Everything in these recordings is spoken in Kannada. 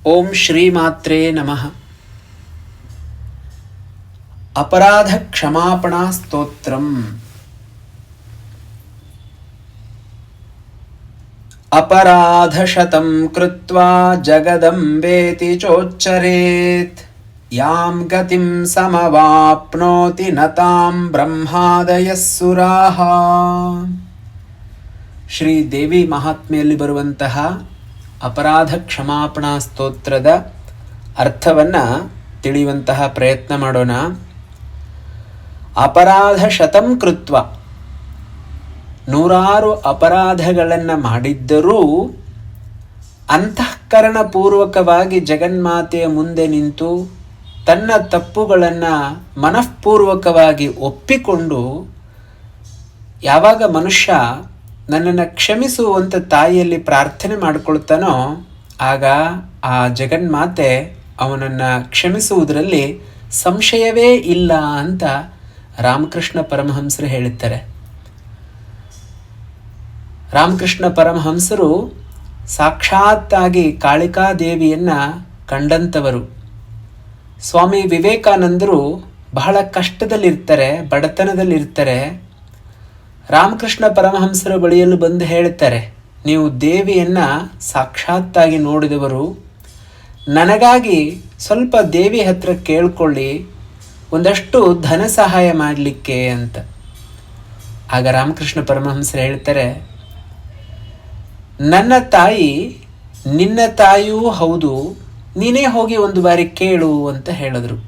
ಓಂ ಶ್ರೀಮಾತ್ರೇ ನಮಃ. ಅಪರಾಧ ಕ್ಷಮಾಪಣಾ ಸ್ತೋತ್ರಂ. ಅಪರಾಧಶತಂ ಕೃತ್ವಾ ಜಗದಂಬೇತಿ ಚೋಚ್ಚರೇತ್ ಯಾಂ ಗತಿಂ ಸಮವಾಪ್ನೋತಿ ನತಾಂ ಬ್ರಹ್ಮಾದಯಃ ಸುರಾಃ. ಶ್ರೀ ದೇವಿ ಮಹಾತ್ಮೆಯಲ್ಲಿ ಬರುವಂತಹ ಅಪರಾಧ ಕ್ಷಮಾಪಣಾ ಸ್ತೋತ್ರದ ಅರ್ಥವನ್ನು ತಿಳಿಯುವಂತಹ ಪ್ರಯತ್ನ ಮಾಡೋಣ. ಅಪರಾಧ ಶತಂ ಕೃತ್ವ, ನೂರಾರು ಅಪರಾಧಗಳನ್ನು ಮಾಡಿದ್ದರೂ ಅಂತಃಕರಣಪೂರ್ವಕವಾಗಿ ಜಗನ್ಮಾತೆಯ ಮುಂದೆ ನಿಂತು ತನ್ನ ತಪ್ಪುಗಳನ್ನು ಮನಃಪೂರ್ವಕವಾಗಿ ಒಪ್ಪಿಕೊಂಡು, ಯಾವಾಗ ಮನುಷ್ಯ ನನ್ನನ್ನು ಕ್ಷಮಿಸುವಂತ ತಾಯಿಯಲ್ಲಿ ಪ್ರಾರ್ಥನೆ ಮಾಡಿಕೊಳ್ತಾನೋ ಆಗ ಆ ಜಗನ್ಮಾತೆ ಅವನನ್ನು ಕ್ಷಮಿಸುವುದರಲ್ಲಿ ಸಂಶಯವೇ ಇಲ್ಲ ಅಂತ ರಾಮಕೃಷ್ಣ ಪರಮಹಂಸರು ಹೇಳುತ್ತಾರೆ. ರಾಮಕೃಷ್ಣ ಪರಮಹಂಸರು ಸಾಕ್ಷಾತ್ತಾಗಿ ಕಾಳಿಕಾದೇವಿಯನ್ನು ಕಂಡಂಥವರು. ಸ್ವಾಮಿ ವಿವೇಕಾನಂದರು ಬಹಳ ಕಷ್ಟದಲ್ಲಿರ್ತಾರೆ, ಬಡತನದಲ್ಲಿರ್ತಾರೆ. ರಾಮಕೃಷ್ಣ ಪರಮಹಂಸರ ಬಳಿಯಲ್ಲಿ ಬಂದು ಹೇಳ್ತಾರೆ, ನೀವು ದೇವಿಯನ್ನು ಸಾಕ್ಷಾತ್ತಾಗಿ ನೋಡಿದವರು, ನನಗಾಗಿ ಸ್ವಲ್ಪ ದೇವಿ ಹತ್ರ ಕೇಳ್ಕೊಳ್ಳಿ, ಒಂದಷ್ಟು ಧನ ಸಹಾಯ ಮಾಡಲಿಕ್ಕೆ ಅಂತ. ಆಗ ರಾಮಕೃಷ್ಣ ಪರಮಹಂಸರು ಹೇಳ್ತಾರೆ, ನನ್ನ ತಾಯಿ ನಿನ್ನ ತಾಯಿಯೂ ಹೌದು, ನೀನೇ ಹೋಗಿ ಒಂದು ಬಾರಿ ಕೇಳು ಅಂತ ಹೇಳಿದ್ರು.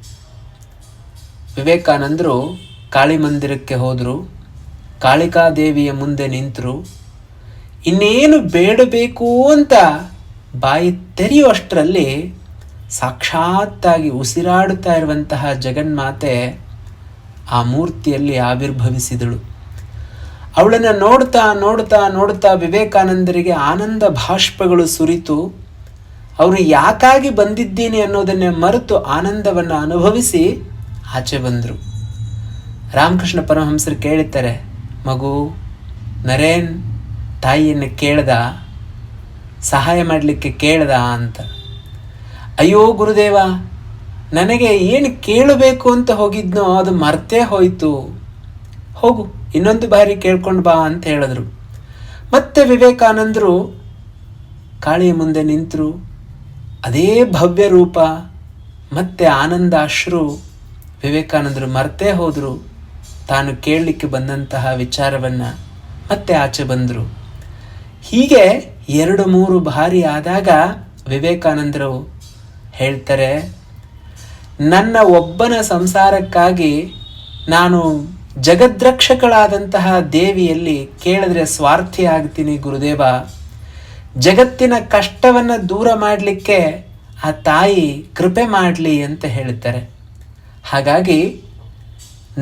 ವಿವೇಕಾನಂದರು ಕಾಳಿ ಮಂದಿರಕ್ಕೆ ಹೋದರು, ಕಾಳಿಕಾದೇವಿಯ ಮುಂದೆ ನಿಂತರು. ಇನ್ನೇನು ಬೇಡಬೇಕು ಅಂತ ಬಾಯಿ ತೆರೆಯುವಷ್ಟರಲ್ಲಿ ಸಾಕ್ಷಾತ್ತಾಗಿ ಉಸಿರಾಡುತ್ತಾ ಇರುವಂತಹ ಜಗನ್ಮಾತೆ ಆ ಮೂರ್ತಿಯಲ್ಲಿ ಆವಿರ್ಭವಿಸಿದಳು. ಅವಳನ್ನು ನೋಡ್ತಾ ನೋಡ್ತಾ ನೋಡ್ತಾ ವಿವೇಕಾನಂದರಿಗೆ ಆನಂದ ಭಾಷ್ಪಗಳು ಸುರಿತು. ಅವರು ಯಾಕಾಗಿ ಬಂದಿದ್ದೀನಿ ಅನ್ನೋದನ್ನೇ ಮರೆತು ಆನಂದವನ್ನು ಅನುಭವಿಸಿ ಆಚೆ ಬಂದರು. ರಾಮಕೃಷ್ಣ ಪರಮಹಂಸರು ಕೇಳುತ್ತಾರೆ, ಮಗು ನರೇನ್ ತಾಯಿಯನ್ನು ಕೇಳ್ದ, ಸಹಾಯ ಮಾಡಲಿಕ್ಕೆ ಕೇಳ್ದ ಅಂತ. ಅಯ್ಯೋ ಗುರುದೇವ, ನನಗೆ ಏನು ಕೇಳಬೇಕು ಅಂತ ಹೋಗಿದ್ನೋ ಅದು ಮರ್ತೇ ಹೋಯಿತು, ಹೋಗು ಇನ್ನೊಂದು ಬಾರಿ ಕೇಳ್ಕೊಂಡು ಬಾ ಅಂತ ಹೇಳಿದ್ರು. ಮತ್ತೆ ವಿವೇಕಾನಂದರು ಕಾಳಿಯ ಮುಂದೆ ನಿಂತರು. ಅದೇ ಭವ್ಯ ರೂಪ, ಮತ್ತೆ ಆನಂದಾಶ್ರು. ವಿವೇಕಾನಂದರು ಮರ್ತೇ ಹೋದರು ತಾನು ಕೇಳಲಿಕ್ಕೆ ಬಂದಂತಹ ವಿಚಾರವನ್ನು, ಮತ್ತೆ ಆಚೆ ಬಂದರು. ಹೀಗೆ 2-3 ಬಾರಿ ಆದಾಗ ವಿವೇಕಾನಂದರು ಹೇಳ್ತಾರೆ, ನನ್ನ ಒಬ್ಬನ ಸಂಸಾರಕ್ಕಾಗಿ ನಾನು ಜಗದ್ರಕ್ಷಕಳಾದಂತಹ ದೇವಿಯಲ್ಲಿ ಕೇಳಿದ್ರೆ ಸ್ವಾರ್ಥಿ ಆಗ್ತೀನಿ ಗುರುದೇವ. ಜಗತ್ತಿನ ಕಷ್ಟವನ್ನು ದೂರ ಮಾಡಲಿಕ್ಕೆ ಆ ತಾಯಿ ಕೃಪೆ ಮಾಡಲಿ ಅಂತ ಹೇಳ್ತಾರೆ. ಹಾಗಾಗಿ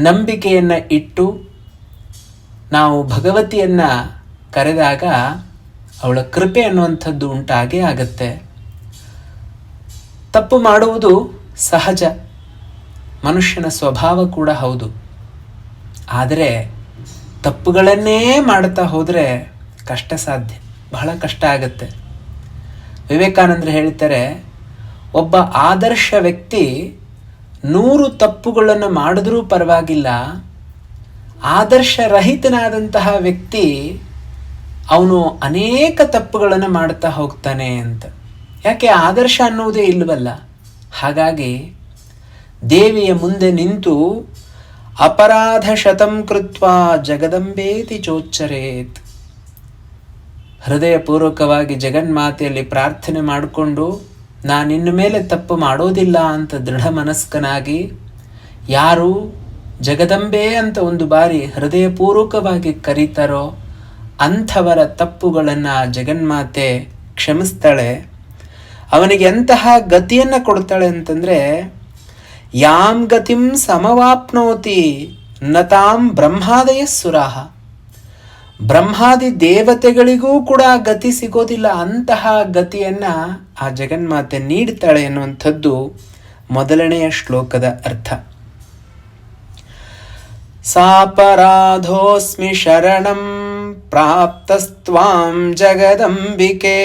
ನಂಬಿಕೆಯನ್ನು ಇಟ್ಟು ನಾವು ಭಗವತಿಯನ್ನು ಕರೆದಾಗ ಅವಳ ಕೃಪೆ ಅನ್ನುವಂಥದ್ದು ಉಂಟಾಗೇ ಆಗತ್ತೆ. ತಪ್ಪು ಮಾಡುವುದು ಸಹಜ, ಮನುಷ್ಯನ ಸ್ವಭಾವ ಕೂಡ ಹೌದು. ಆದರೆ ತಪ್ಪುಗಳನ್ನೇ ಮಾಡ್ತಾ ಹೋದರೆ ಕಷ್ಟ ಸಾಧ್ಯ, ಬಹಳ ಕಷ್ಟ ಆಗತ್ತೆ. ವಿವೇಕಾನಂದರು ಹೇಳ್ತಾರೆ, ಒಬ್ಬ ಆದರ್ಶ ವ್ಯಕ್ತಿ 100 ತಪ್ಪುಗಳನ್ನು ಮಾಡಿದ್ರೂ ಪರವಾಗಿಲ್ಲ, ಆದರ್ಶರಹಿತನಾದಂತಹ ವ್ಯಕ್ತಿ ಅವನು ಅನೇಕ ತಪ್ಪುಗಳನ್ನು ಮಾಡ್ತಾ ಹೋಗ್ತಾನೆ ಅಂತ. ಯಾಕೆ? ಆದರ್ಶ ಅನ್ನುವುದೇ ಇಲ್ಲವಲ್ಲ. ಹಾಗಾಗಿ ದೇವಿಯ ಮುಂದೆ ನಿಂತು ಅಪರಾಧ ಶತಂ ಕೃತ್ವಾ ಜಗದಂಬೇತಿ ಚೋಚ್ಚರೇತ್, ಹೃದಯಪೂರ್ವಕವಾಗಿ ಜಗನ್ಮಾತೆಯಲ್ಲಿ ಪ್ರಾರ್ಥನೆ ಮಾಡಿಕೊಂಡು ನಾನಿನ್ನ ಮೇಲೆ ತಪ್ಪು ಮಾಡೋದಿಲ್ಲ ಅಂತ ದೃಢ ಮನಸ್ಕನಾಗಿ, ಯಾರು ಜಗದಂಬೆ ಅಂತ ಒಂದು ಬಾರಿ ಹೃದಯಪೂರ್ವಕವಾಗಿ ಕರೀತಾರೋ ಅಂಥವರ ತಪ್ಪುಗಳನ್ನು ಜಗನ್ಮಾತೆ ಕ್ಷಮಿಸ್ತಾಳೆ. ಅವನಿಗೆ ಎಂತಹ ಗತಿಯನ್ನು ಕೊಡ್ತಾಳೆ ಅಂತಂದರೆ, ಯಾಂ ಗತಿಂ ಸಮವಾಪ್ನೋತಿ ನತಾಂ ಬ್ರಹ್ಮಾದಯಃ ಸುರಾಃ. ಬ್ರಹ್ಮಾದಿ ದೇವತೆಗಳಿಗೂ ಕೂಡ ಗತಿ ಸಿಗೋದಿಲ್ಲ, ಅಂತಹ ಗತಿಯನ್ನು ಆ ಜಗನ್ಮಾತೆ ನೀಡ್ತಾಳೆ ಎನ್ನುವಂಥದ್ದು ಮೊದಲನೆಯ ಶ್ಲೋಕದ ಅರ್ಥ. ಸಾಪರಾಧೋಸ್ಮಿ ಶರಣಂ ಪ್ರಾಪ್ತಸ್ತ್ವಾಂ ಜಗದಂಬಿಕೆ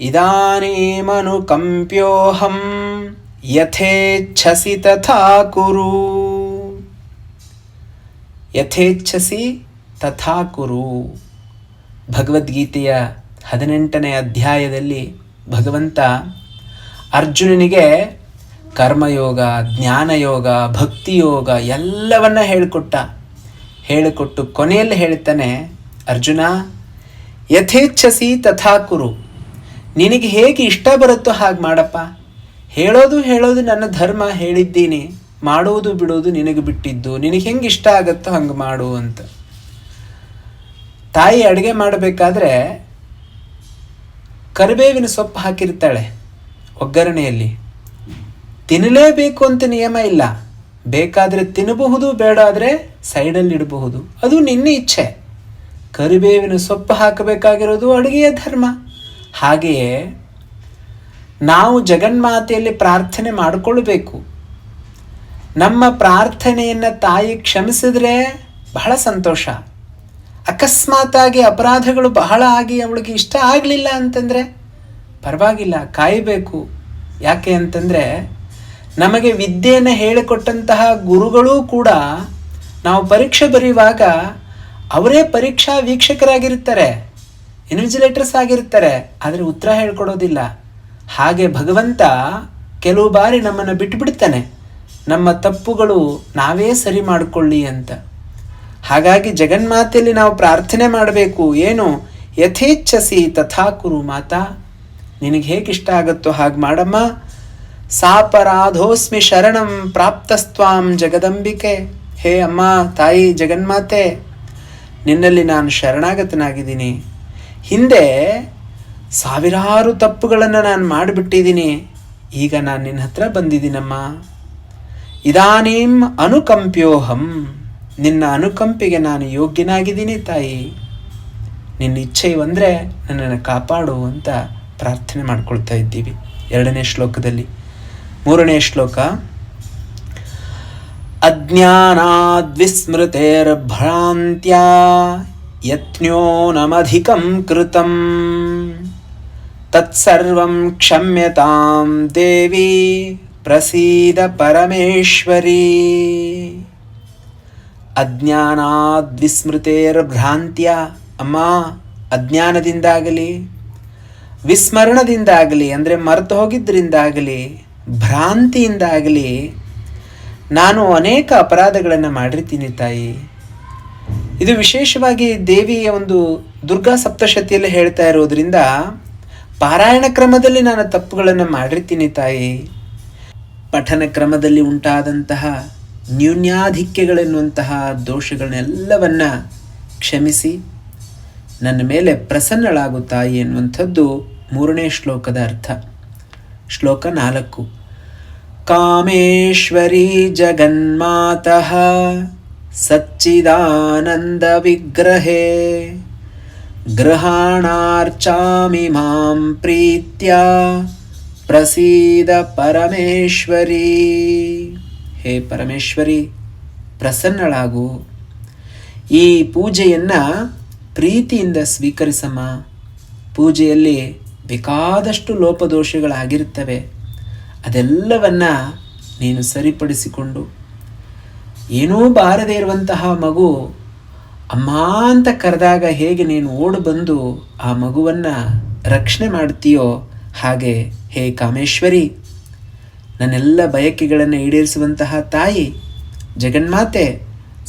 ಇದಾನೀಮನುಕಂಪ್ಯೋಹಂ ಯಥೇಚ್ಛಸಿ ತಥಾ ಕುರು. ಯಥೇಚ್ಛಸಿ ತಥಾ ಕುರು. ಭಗವದ್ಗೀತೆಯ 18ನೇ ಅಧ್ಯಾಯದಲ್ಲಿ ಭಗವಂತ ಅರ್ಜುನನಿಗೆ ಕರ್ಮಯೋಗ, ಜ್ಞಾನಯೋಗ, ಭಕ್ತಿಯೋಗ ಎಲ್ಲವನ್ನ ಹೇಳಿಕೊಟ್ಟು ಕೊನೆಯಲ್ಲಿ ಹೇಳ್ತಾನೆ, ಅರ್ಜುನ ಯಥೇಚ್ಛಸಿ ತಥಾ ಕುರು. ನಿನಗೆ ಹೇಗೆ ಇಷ್ಟ ಬರುತ್ತೋ ಹಾಗೆ ಮಾಡಪ್ಪ. ಹೇಳೋದು ನನ್ನ ಧರ್ಮ, ಹೇಳಿದ್ದೀನಿ. ಮಾಡೋದು ಬಿಡೋದು ನಿನಗೆ ಬಿಟ್ಟಿದ್ದು. ನಿನಗೆ ಹೆಂಗೆ ಇಷ್ಟ ಆಗುತ್ತೋ ಹಂಗೆ ಮಾಡು ಅಂತ. ತಾಯಿ ಅಡುಗೆ ಮಾಡಬೇಕಾದ್ರೆ ಕರಿಬೇವಿನ ಸೊಪ್ಪು ಹಾಕಿರ್ತಾಳೆ ಒಗ್ಗರಣೆಯಲ್ಲಿ. ತಿನ್ನಲೇಬೇಕು ಅಂತ ನಿಯಮ ಇಲ್ಲ. ಬೇಕಾದರೆ ತಿನ್ನಬಹುದು, ಬೇಡ ಆದರೆ ಸೈಡಲ್ಲಿ ಇಡಬಹುದು. ಅದು ನಿನ್ನ ಇಚ್ಛೆ. ಕರಿಬೇವಿನ ಸೊಪ್ಪು ಹಾಕಬೇಕಾಗಿರೋದು ಅಡುಗೆಯ ಧರ್ಮ. ಹಾಗೆಯೇ ನಾವು ಜಗನ್ಮಾತೆಯಲ್ಲಿ ಪ್ರಾರ್ಥನೆ ಮಾಡಿಕೊಳ್ಬೇಕು. ನಮ್ಮ ಪ್ರಾರ್ಥನೆಯನ್ನು ತಾಯಿ ಕ್ಷಮಿಸಿದ್ರೆ ಬಹಳ ಸಂತೋಷ. ಅಕಸ್ಮಾತಾಗಿ ಅಪರಾಧಗಳು ಬಹಳ ಆಗಿ ಅವಳಿಗೆ ಇಷ್ಟ ಆಗಲಿಲ್ಲ ಅಂತಂದರೆ ಪರವಾಗಿಲ್ಲ, ಕಾಯಬೇಕು. ಯಾಕೆ ಅಂತಂದರೆ ನಮಗೆ ವಿದ್ಯೆಯನ್ನು ಹೇಳಿಕೊಟ್ಟಂತಹ ಗುರುಗಳೂ ಕೂಡ ನಾವು ಪರೀಕ್ಷೆ ಬರೆಯುವಾಗ ಅವರೇ ಪರೀಕ್ಷಾ ವೀಕ್ಷಕರಾಗಿರ್ತಾರೆ, ಇನ್ವಿಜಿಲೇಟರ್ಸ್ ಆಗಿರ್ತಾರೆ, ಆದರೆ ಉತ್ತರ ಹೇಳ್ಕೊಡೋದಿಲ್ಲ. ಹಾಗೆ ಭಗವಂತ ಕೆಲವು ಬಾರಿ ನಮ್ಮನ್ನು ಬಿಟ್ಟುಬಿಡ್ತಾನೆ, ನಮ್ಮ ತಪ್ಪುಗಳು ನಾವೇ ಸರಿ ಮಾಡಿಕೊಳ್ಳಿ ಅಂತ. ಹಾಗಾಗಿ ಜಗನ್ಮಾತೆಯಲ್ಲಿ ನಾವು ಪ್ರಾರ್ಥನೆ ಮಾಡಬೇಕು. ಏನು? ಯಥೇಚ್ಛಸಿ ತಥಾ ಕುರು ಮಾತಾ. ನಿನಗೆ ಹೇಗೆ ಇಷ್ಟ ಆಗುತ್ತೋ ಹಾಗೆ ಮಾಡಮ್ಮ. ಸಾಪರಾಧೋಸ್ಮಿ ಶರಣಂ ಪ್ರಾಪ್ತಸ್ತ್ವಾಂ ಜಗದಂಬಿಕೆ. ಹೇ ಅಮ್ಮ, ತಾಯಿ ಜಗನ್ಮಾತೆ, ನಿನ್ನಲ್ಲಿ ನಾನು ಶರಣಾಗತನಾಗಿದ್ದೀನಿ. ಹಿಂದೆ ಸಾವಿರಾರು ತಪ್ಪುಗಳನ್ನು ನಾನು ಮಾಡಿಬಿಟ್ಟಿದ್ದೀನಿ. ಈಗ ನಾನು ನಿನ್ನ ಹತ್ರ ಬಂದಿದ್ದೀನಮ್ಮ. ಇದಾನೀಂ ಅನುಕಂಪ್ಯೋಹಂ. ನಿನ್ನ ಅನುಕಂಪಿಗೆ ನಾನು ಯೋಗ್ಯನಾಗಿದ್ದೀನಿ ತಾಯಿ. ನಿನ್ನ ಇಚ್ಛೆ ಅಂದರೆ ನನ್ನನ್ನು ಕಾಪಾಡು ಅಂತ ಪ್ರಾರ್ಥನೆ ಮಾಡ್ಕೊಳ್ತಾ ಇದ್ದೀವಿ 2ನೇ ಶ್ಲೋಕದಲ್ಲಿ. 3ನೇ ಶ್ಲೋಕ. ಅಜ್ಞಾನಾದ್ವಿಸ್ಮೃತೇರ್ಭ್ರಾಂತ್ಯಾ ಯತ್ನ್ಯೋನಮಧಿಕಂ ಕೃತಂ ತತ್ಸರ್ವಂ ಕ್ಷಮ್ಯತಾಂ ದೇವಿ ಪ್ರಸೀದ ಪರಮೇಶ್ವರಿ. ಅಜ್ಞಾನಾದ್ವಿಸ್ಮೃತೇರ್ಭ್ರಾಂತ್ಯ. ಅಮ್ಮ, ಅಜ್ಞಾನದಿಂದಾಗಲಿ, ವಿಸ್ಮರಣದಿಂದಾಗಲಿ ಅಂದರೆ ಮರೆತು ಹೋಗಿದ್ದರಿಂದಾಗಲಿ, ಭ್ರಾಂತಿಯಿಂದಾಗಲಿ ನಾನು ಅನೇಕ ಅಪರಾಧಗಳನ್ನು ಮಾಡಿರ್ತೀನಿ ತಾಯಿ. ಇದು ವಿಶೇಷವಾಗಿ ದೇವಿಯ ಒಂದು ದುರ್ಗಾ ಸಪ್ತಶತಿಯಲ್ಲಿ ಹೇಳ್ತಾ ಇರೋದ್ರಿಂದ ಪಾರಾಯಣ ಕ್ರಮದಲ್ಲಿ ನಾನು ತಪ್ಪುಗಳನ್ನು ಮಾಡಿರ್ತೀನಿ ತಾಯಿ. ಪಠನ ಕ್ರಮದಲ್ಲಿ ಉಂಟಾದಂತಹ ನ್ಯೂನ್ಯಾಧಿಕ್ಯಗಳೆನ್ನುವಂತಹ ದೋಷಗಳನ್ನೆಲ್ಲವನ್ನ ಕ್ಷಮಿಸಿ ನನ್ನ ಮೇಲೆ ಪ್ರಸನ್ನಳಾಗು ತಾಯಿ ಎನ್ನುವಂಥದ್ದು 3ನೇ ಶ್ಲೋಕದ ಅರ್ಥ. ಶ್ಲೋಕ 4. ಕಾಮೇಶ್ವರಿ ಜಗನ್ಮಾತಃ ಸಚ್ಚಿದಾನಂದ ವಿಗ್ರಹೇ ಗೃಹಾಣಾರ್ಚಾಮಿ ಮಾಂ ಪ್ರೀತ್ಯ ಪ್ರಸೀದ ಪರಮೇಶ್ವರಿ. ಹೇ ಪರಮೇಶ್ವರಿ, ಪ್ರಸನ್ನಳಾಗು. ಈ ಪೂಜೆಯನ್ನು ಪ್ರೀತಿಯಿಂದ ಸ್ವೀಕರಿಸಮ್ಮ. ಪೂಜೆಯಲ್ಲಿ ಬೇಕಾದಷ್ಟು ಲೋಪದೋಷಗಳಾಗಿರ್ತವೆ. ಅದೆಲ್ಲವನ್ನ ನೀನು ಸರಿಪಡಿಸಿಕೊಂಡು ಏನೂ ಬಾರದೇ ಇರುವಂತಹ ಮಗು ಅಮ್ಮ ಅಂತ ಕರೆದಾಗ ಹೇಗೆ ನೀನು ಓಡಿ ಬಂದು ಆ ಮಗುವನ್ನು ರಕ್ಷಣೆ ಮಾಡ್ತೀಯೋ ಹಾಗೆ ಹೇ ಕಾಮೇಶ್ವರಿ, ನನ್ನೆಲ್ಲ ಬಯಕೆಗಳನ್ನು ಈಡೇರಿಸುವಂತಹ ತಾಯಿ ಜಗನ್ಮಾತೆ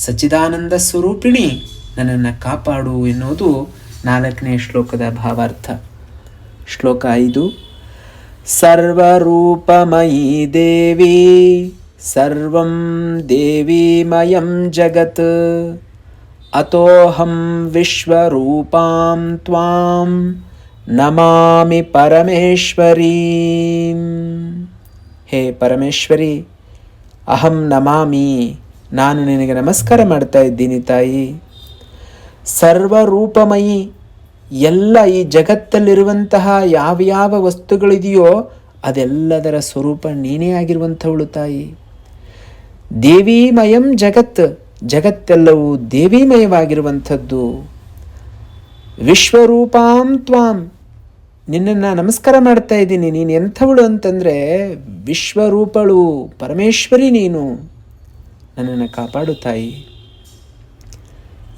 ಸಚ್ಚಿದಾನಂದ ಸ್ವರೂಪಿಣಿ, ನನ್ನನ್ನು ಕಾಪಾಡು ಎನ್ನುವುದು 4ನೇ ಶ್ಲೋಕದ ಭಾವಾರ್ಥ. ಶ್ಲೋಕ 5. ಸರ್ವರೂಪಮಯೀ ದೇವಿ ಸರ್ವಂ ದೇವೀಮಯಂ ಜಗತ್ ಅತೋಹಂ ವಿಶ್ವರೂಪಾಂ ತ್ವಾಂ ನಮಾಮಿ ಪರಮೇಶ್ವರೀಂ. ಹೇ ಪರಮೇಶ್ವರಿ, ಅಹಂ ನಮಾಮಿ, ನಾನು ನಿನಗೆ ನಮಸ್ಕಾರ ಮಾಡ್ತಾ ಇದ್ದೀನಿ ತಾಯಿ. ಸರ್ವರೂಪಮಯಿ, ಎಲ್ಲ ಈ ಜಗತ್ತಲ್ಲಿರುವಂತಹ ಯಾವ್ಯಾವ ವಸ್ತುಗಳಿದೆಯೋ ಅದೆಲ್ಲದರ ಸ್ವರೂಪ ನೀನೇ ಆಗಿರುವಂಥವಳು ತಾಯಿ. ದೇವೀಮಯಂ ಜಗತ್, ಜಗತ್ತೆಲ್ಲವೂ ದೇವೀಮಯವಾಗಿರುವಂಥದ್ದು. ವಿಶ್ವರೂಪಾಂ ತ್ವಾಂ, ನಿನ್ನನ್ನು ನಮಸ್ಕಾರ ಮಾಡ್ತಾ ಇದ್ದೀನಿ. ನೀನು ಎಂಥವಳು ಅಂತಂದರೆ ವಿಶ್ವರೂಪಳು, ಪರಮೇಶ್ವರಿ ನೀನು. ನನ್ನನ್ನು ಕಾಪಾಡು ತಾಯಿ.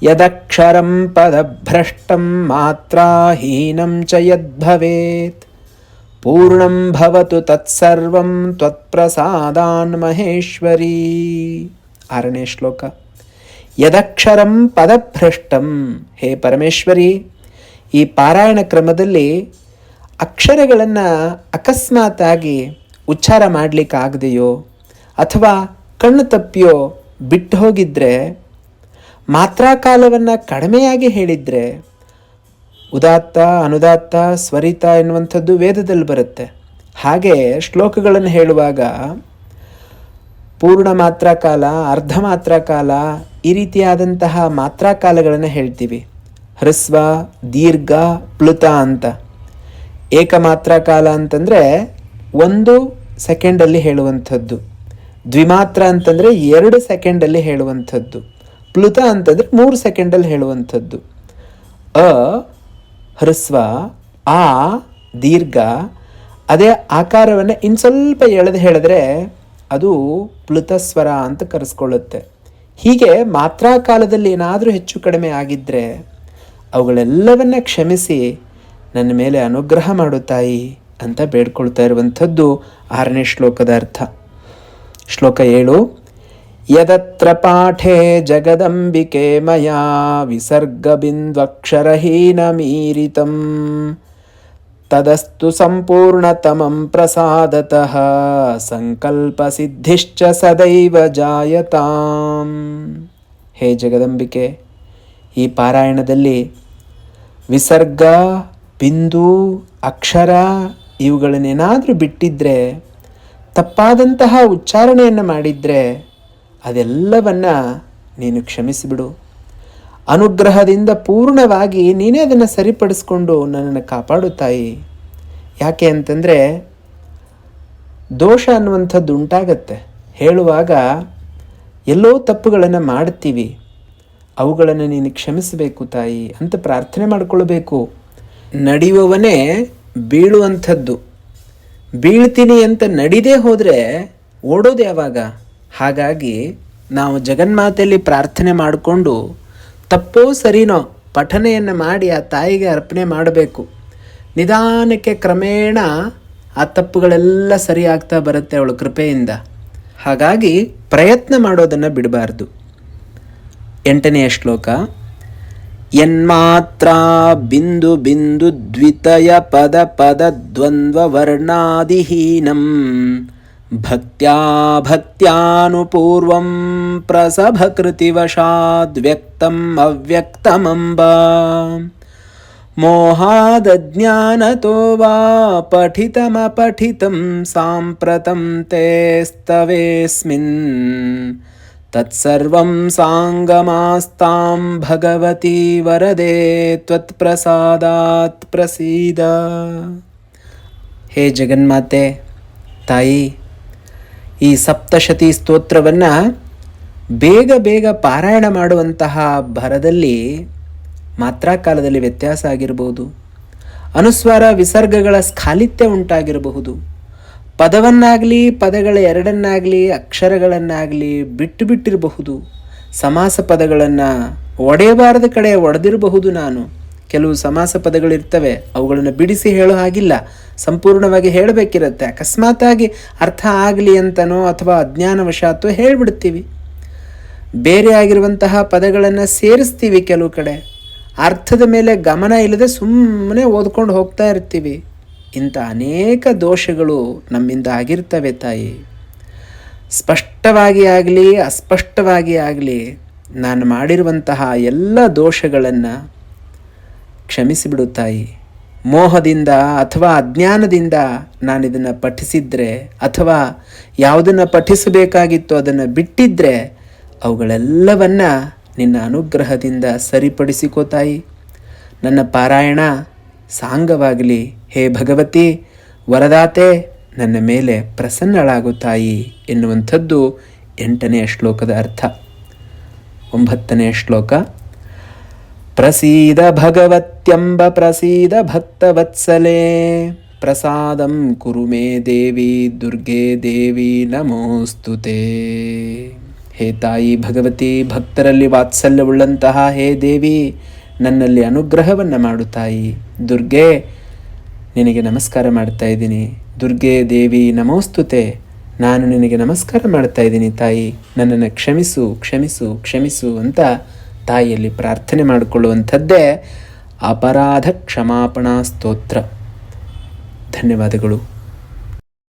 ಯದಕ್ಷರಂ ಪದಭ್ರಷ್ಟಂ ಮಾತ್ರಾಹೀನಂ ಚ ಯದ್ಭವೇತ್ ಪೂರ್ಣಂ ಭವತು ತತ್ಸರ್ವಂ ತ್ವತ್ಪ್ರಸಾದಾನ್ ಮಹೇಶ್ವರಿ. 6ನೇ ಶ್ಲೋಕ. ಯದಕ್ಷರಂ ಪದಭ್ರಷ್ಟಂ, ಹೇ ಪರಮೇಶ್ವರಿ, ಈ ಪಾರಾಯಣ ಕ್ರಮದಲ್ಲಿ ಅಕ್ಷರಗಳನ್ನು ಅಕಸ್ಮಾತಾಗಿ ಉಚ್ಚಾರ ಮಾಡಲಿಕ್ಕಾಗದೆಯೋ ಅಥವಾ ಕಣ್ಣು ತಪ್ಪಿಯೋ ಬಿಟ್ಟು ಹೋಗಿದ್ರೆ, ಮಾತ್ರಾಕಾಲವನ್ನು ಕಡಿಮೆಯಾಗಿ ಹೇಳಿದರೆ, ಉದಾತ್ತ ಅನುದಾತ್ತ ಸ್ವರಿತ ಎನ್ನುವಂಥದ್ದು ವೇದದಲ್ಲಿ ಬರುತ್ತೆ. ಹಾಗೆ ಶ್ಲೋಕಗಳನ್ನು ಹೇಳುವಾಗ ಪೂರ್ಣ ಮಾತ್ರಾಕಾಲ, ಅರ್ಧ ಮಾತ್ರಾಕಾಲ, ಈ ರೀತಿಯಾದಂತಹ ಮಾತ್ರಾಕಾಲಗಳನ್ನು ಹೇಳ್ತೀವಿ. ಹ್ರಸ್ವ, ದೀರ್ಘ, ಪ್ಲುತ ಅಂತ. ಏಕಮಾತ್ರಾಕಾಲ ಅಂತಂದರೆ 1 ಸೆಕೆಂಡಲ್ಲಿ ಹೇಳುವಂಥದ್ದು. ದ್ವಿಮಾತ್ರ ಅಂತಂದರೆ 2 ಸೆಕೆಂಡಲ್ಲಿ ಹೇಳುವಂಥದ್ದು. ಪ್ಲುತ ಅಂತಂದರೆ 3 ಸೆಕೆಂಡಲ್ಲಿ ಹೇಳುವಂಥದ್ದು. ಅ ಹ್ರಸ್ವ, ಆ ದೀರ್ಘ, ಅದೇ ಆಕಾರವನ್ನು ಇನ್ನು ಸ್ವಲ್ಪ ಎಳೆದು ಹೇಳಿದ್ರೆ ಅದು ಪ್ಲುತಸ್ವರ ಅಂತ ಕರೆಸ್ಕೊಳ್ಳುತ್ತೆ. ಹೀಗೆ ಮಾತ್ರಾಕಾಲದಲ್ಲಿ ಏನಾದರೂ ಹೆಚ್ಚು ಕಡಿಮೆ ಆಗಿದ್ದರೆ ಅವುಗಳೆಲ್ಲವನ್ನ ಕ್ಷಮಿಸಿ ನನ್ನ ಮೇಲೆ ಅನುಗ್ರಹ ಮಾಡು ತಾಯಿ ಅಂತ ಬೇಡ್ಕೊಳ್ತಾ ಇರುವಂಥದ್ದು 6ನೇ ಶ್ಲೋಕದ ಅರ್ಥ. ಶ್ಲೋಕ 7. ಯದತ್ರ ಪಾಠೆ ಜಗದಂಬಿಕೆ ಮಯಾ ವಿಸರ್ಗಬಿಂದ್ವಕ್ಷರಹೀನಮೀರಿತಂ ತದಸ್ತು ಸಂಪೂರ್ಣತಮಂ ಪ್ರಸಾದತಃ ಸಂಕಲ್ಪಸಿದ್ಧಿಶ್ಚ ಸದೈವ ಜಾಯತಾಂ. ಹೇ ಜಗದಂಬಿಕೆ, ಈ ಪಾರಾಯಣದಲ್ಲಿ ವಿಸರ್ಗ, ಬಿಂದು, ಅಕ್ಷರ ಇವುಗಳನ್ನೇನಾದರೂ ಬಿಟ್ಟಿದ್ದರೆ, ತಪ್ಪಾದಂತಹ ಉಚ್ಚಾರಣೆಯನ್ನು ಮಾಡಿದರೆ ಅದೆಲ್ಲವನ್ನ ನೀನು ಕ್ಷಮಿಸಿಬಿಡು. ಅನುಗ್ರಹದಿಂದ ಪೂರ್ಣವಾಗಿ ನೀನೇ ಅದನ್ನು ಸರಿಪಡಿಸ್ಕೊಂಡು ನನ್ನನ್ನು ಕಾಪಾಡು ತಾಯಿ. ಯಾಕೆ ಅಂತಂದರೆ ದೋಷ ಅನ್ನುವಂಥದ್ದು ಉಂಟಾಗತ್ತೆ. ಹೇಳುವಾಗ ಎಲ್ಲೋ ತಪ್ಪುಗಳನ್ನು ಮಾಡ್ತೀವಿ, ಅವುಗಳನ್ನು ನೀನು ಕ್ಷಮಿಸಬೇಕು ತಾಯಿ ಅಂತ ಪ್ರಾರ್ಥನೆ ಮಾಡಿಕೊಳ್ಬೇಕು. ನಡೆಯುವವನೇ ಬೀಳುವಂಥದ್ದು. ಬೀಳ್ತೀನಿ ಅಂತ ನಡಿದೇ ಹೋದರೆ ಓಡೋದು ಯಾವಾಗ? ಹಾಗಾಗಿ ನಾವು ಜಗನ್ಮಾತೆಯಲ್ಲಿ ಪ್ರಾರ್ಥನೆ ಮಾಡಿಕೊಂಡು ತಪ್ಪೋ ಸರಿನೋ ಪಠನೆಯನ್ನು ಮಾಡಿ ಆ ತಾಯಿಗೆ ಅರ್ಪಣೆ ಮಾಡಬೇಕು. ನಿಧಾನಕ್ಕೆ ಕ್ರಮೇಣ ಆ ತಪ್ಪುಗಳೆಲ್ಲ ಸರಿಯಾಗ್ತಾ ಬರುತ್ತೆ ಅವಳ ಕೃಪೆಯಿಂದ. ಹಾಗಾಗಿ ಪ್ರಯತ್ನ ಮಾಡೋದನ್ನು ಬಿಡಬಾರ್ದು. 8ನೇ ಶ್ಲೋಕ. ಯನ್ಮಾತ್ರ ಬಿಂದು ಬಿಂದು ದ್ವಿತಯ ಪದ ಪದ ದ್ವಂದ್ವ ವರ್ಣಾದಿಹೀನಂ ಭಕ್ತ್ಯಾ ಭಕ್ತ್ಯಾನುಪೂರ್ವಂ ಪ್ರಸಭಕೃತಿವಶಾದ್ ವ್ಯಕ್ತಂ ಅವ್ಯಕ್ತಮಂಬ ಮೋಹಾದಜ್ಞಾನತೋ ವಾ ಪಠಿತಮಪಠಿತಂ ಸಾಂಪ್ರತಂ ತೇ ಸ್ತವೇಸ್ಮಿನ್ ತತ್ಸರ್ವಂ ಸಾಂಗಮಾಸ್ತಾಂ ಭಗವತಿ ವರದೆ ತ್ವತ್ಪ್ರಸಾದಾತ್ ಪ್ರಸೀದ. ಹೇ ಜಗನ್ಮಾತೆ ತಾಯಿ, ಈ ಸಪ್ತಶತಿ ಸ್ತೋತ್ರವನ್ನು ಬೇಗ ಬೇಗ ಪಾರಾಯಣ ಮಾಡುವಂತಹ ಭರದಲ್ಲಿ ಮಾತ್ರಾಕಾಲದಲ್ಲಿ ವ್ಯತ್ಯಾಸ ಆಗಿರಬಹುದು, ಅನುಸ್ವಾರ ವಿಸರ್ಗಗಳ ಸ್ಖಾಲಿತ್ಯ ಉಂಟಾಗಿರಬಹುದು, ಪದವನ್ನಾಗಲಿ ಪದಗಳ ಎರಡನ್ನಾಗಲಿ ಅಕ್ಷರಗಳನ್ನಾಗಲಿ ಬಿಟ್ಟಿರಬಹುದು, ಸಮಾಸ ಪದಗಳನ್ನು ಒಡೆಯಬಾರದ ಕಡೆ ಒಡೆದಿರಬಹುದು. ನಾನು ಕೆಲವು ಸಮಾಸ ಪದಗಳಿರ್ತವೆ, ಅವುಗಳನ್ನು ಬಿಡಿಸಿ ಹೇಳೋ ಹಾಗಿಲ್ಲ, ಸಂಪೂರ್ಣವಾಗಿ ಹೇಳಬೇಕಿರುತ್ತೆ. ಅಕಸ್ಮಾತಾಗಿ ಅರ್ಥ ಆಗಲಿ ಅಂತನೋ ಅಥವಾ ಅಜ್ಞಾನವಶಾತ್ತೋ ಹೇಳಿಬಿಡ್ತೀವಿ. ಬೇರೆ ಆಗಿರುವಂತಹ ಪದಗಳನ್ನು ಸೇರಿಸ್ತೀವಿ, ಕೆಲವು ಕಡೆ ಅರ್ಥದ ಮೇಲೆ ಗಮನ ಇಲ್ಲದೆ ಸುಮ್ಮನೆ ಓದ್ಕೊಂಡು ಹೋಗ್ತಾ ಇರ್ತೀವಿ. ಇಂಥ ಅನೇಕ ದೋಷಗಳು ನಮ್ಮಿಂದ ಆಗಿರ್ತವೆ ತಾಯಿ. ಸ್ಪಷ್ಟವಾಗಿ ಆಗಲಿ ಅಸ್ಪಷ್ಟವಾಗಿ ಆಗಲಿ ನಾನು ಮಾಡಿರುವಂತಹ ಎಲ್ಲ ದೋಷಗಳನ್ನು ಕ್ಷಮಿಸಿಬಿಡು ತಾಯಿ. ಮೋಹದಿಂದ ಅಥವಾ ಅಜ್ಞಾನದಿಂದ ನಾನಿದನ್ನು ಪಠಿಸಿದರೆ ಅಥವಾ ಯಾವುದನ್ನು ಪಠಿಸಬೇಕಾಗಿತ್ತು ಅದನ್ನು ಬಿಟ್ಟಿದ್ದರೆ ಅವುಗಳೆಲ್ಲವನ್ನ ನಿನ್ನ ಅನುಗ್ರಹದಿಂದ ಸರಿಪಡಿಸಿಕೋ ತಾಯಿ. ನನ್ನ ಪಾರಾಯಣ ಸಾಂಗವಾಗಲಿ. ಹೇ ಭಗವತಿ ವರದಾತೆ, ನನ್ನ ಮೇಲೆ ಪ್ರಸನ್ನಳಾಗು ತಾಯಿ ಎನ್ನುವಂಥದ್ದು 8ನೇ ಶ್ಲೋಕದ ಅರ್ಥ. 9ನೇ ಶ್ಲೋಕ. ಪ್ರಸೀದ ಭಗವತ್ಯಂಬ ಪ್ರಸೀದ ಭಕ್ತವತ್ಸಲೇ ಪ್ರಸಾದಂ ಕುರು ಮೇ ದೇವಿ ದುರ್ಗೆ ದೇವಿ ನಮೋಸ್ತುತೆ. ಹೇ ತಾಯಿ ಭಗವತಿ, ಭಕ್ತರಲ್ಲಿ ವಾತ್ಸಲ್ಯವುಳ್ಳಂತಹ ಹೇ ದೇವಿ, ನನ್ನಲ್ಲಿ ಅನುಗ್ರಹವನ್ನು ಮಾಡು ತಾಯಿ. ದುರ್ಗೆ, ನಿನಗೆ ನಮಸ್ಕಾರ ಮಾಡ್ತಾ ಇದ್ದೀನಿ. ದುರ್ಗೆ ದೇವಿ ನಮೋಸ್ತುತೆ, ನಾನು ನಿನಗೆ ನಮಸ್ಕಾರ ಮಾಡ್ತಾ ಇದ್ದೀನಿ ತಾಯಿ, ನನ್ನನ್ನು ಕ್ಷಮಿಸು ಕ್ಷಮಿಸು ಕ್ಷಮಿಸು ಅಂತ ತಾಯಿಯಲ್ಲಿ ಪ್ರಾರ್ಥನೆ ಮಾಡಿಕೊಳ್ಳುವಂಥದ್ದೇ ಅಪರಾಧ ಕ್ಷಮಾಪಣಾ ಸ್ತೋತ್ರ. ಧನ್ಯವಾದಗಳು.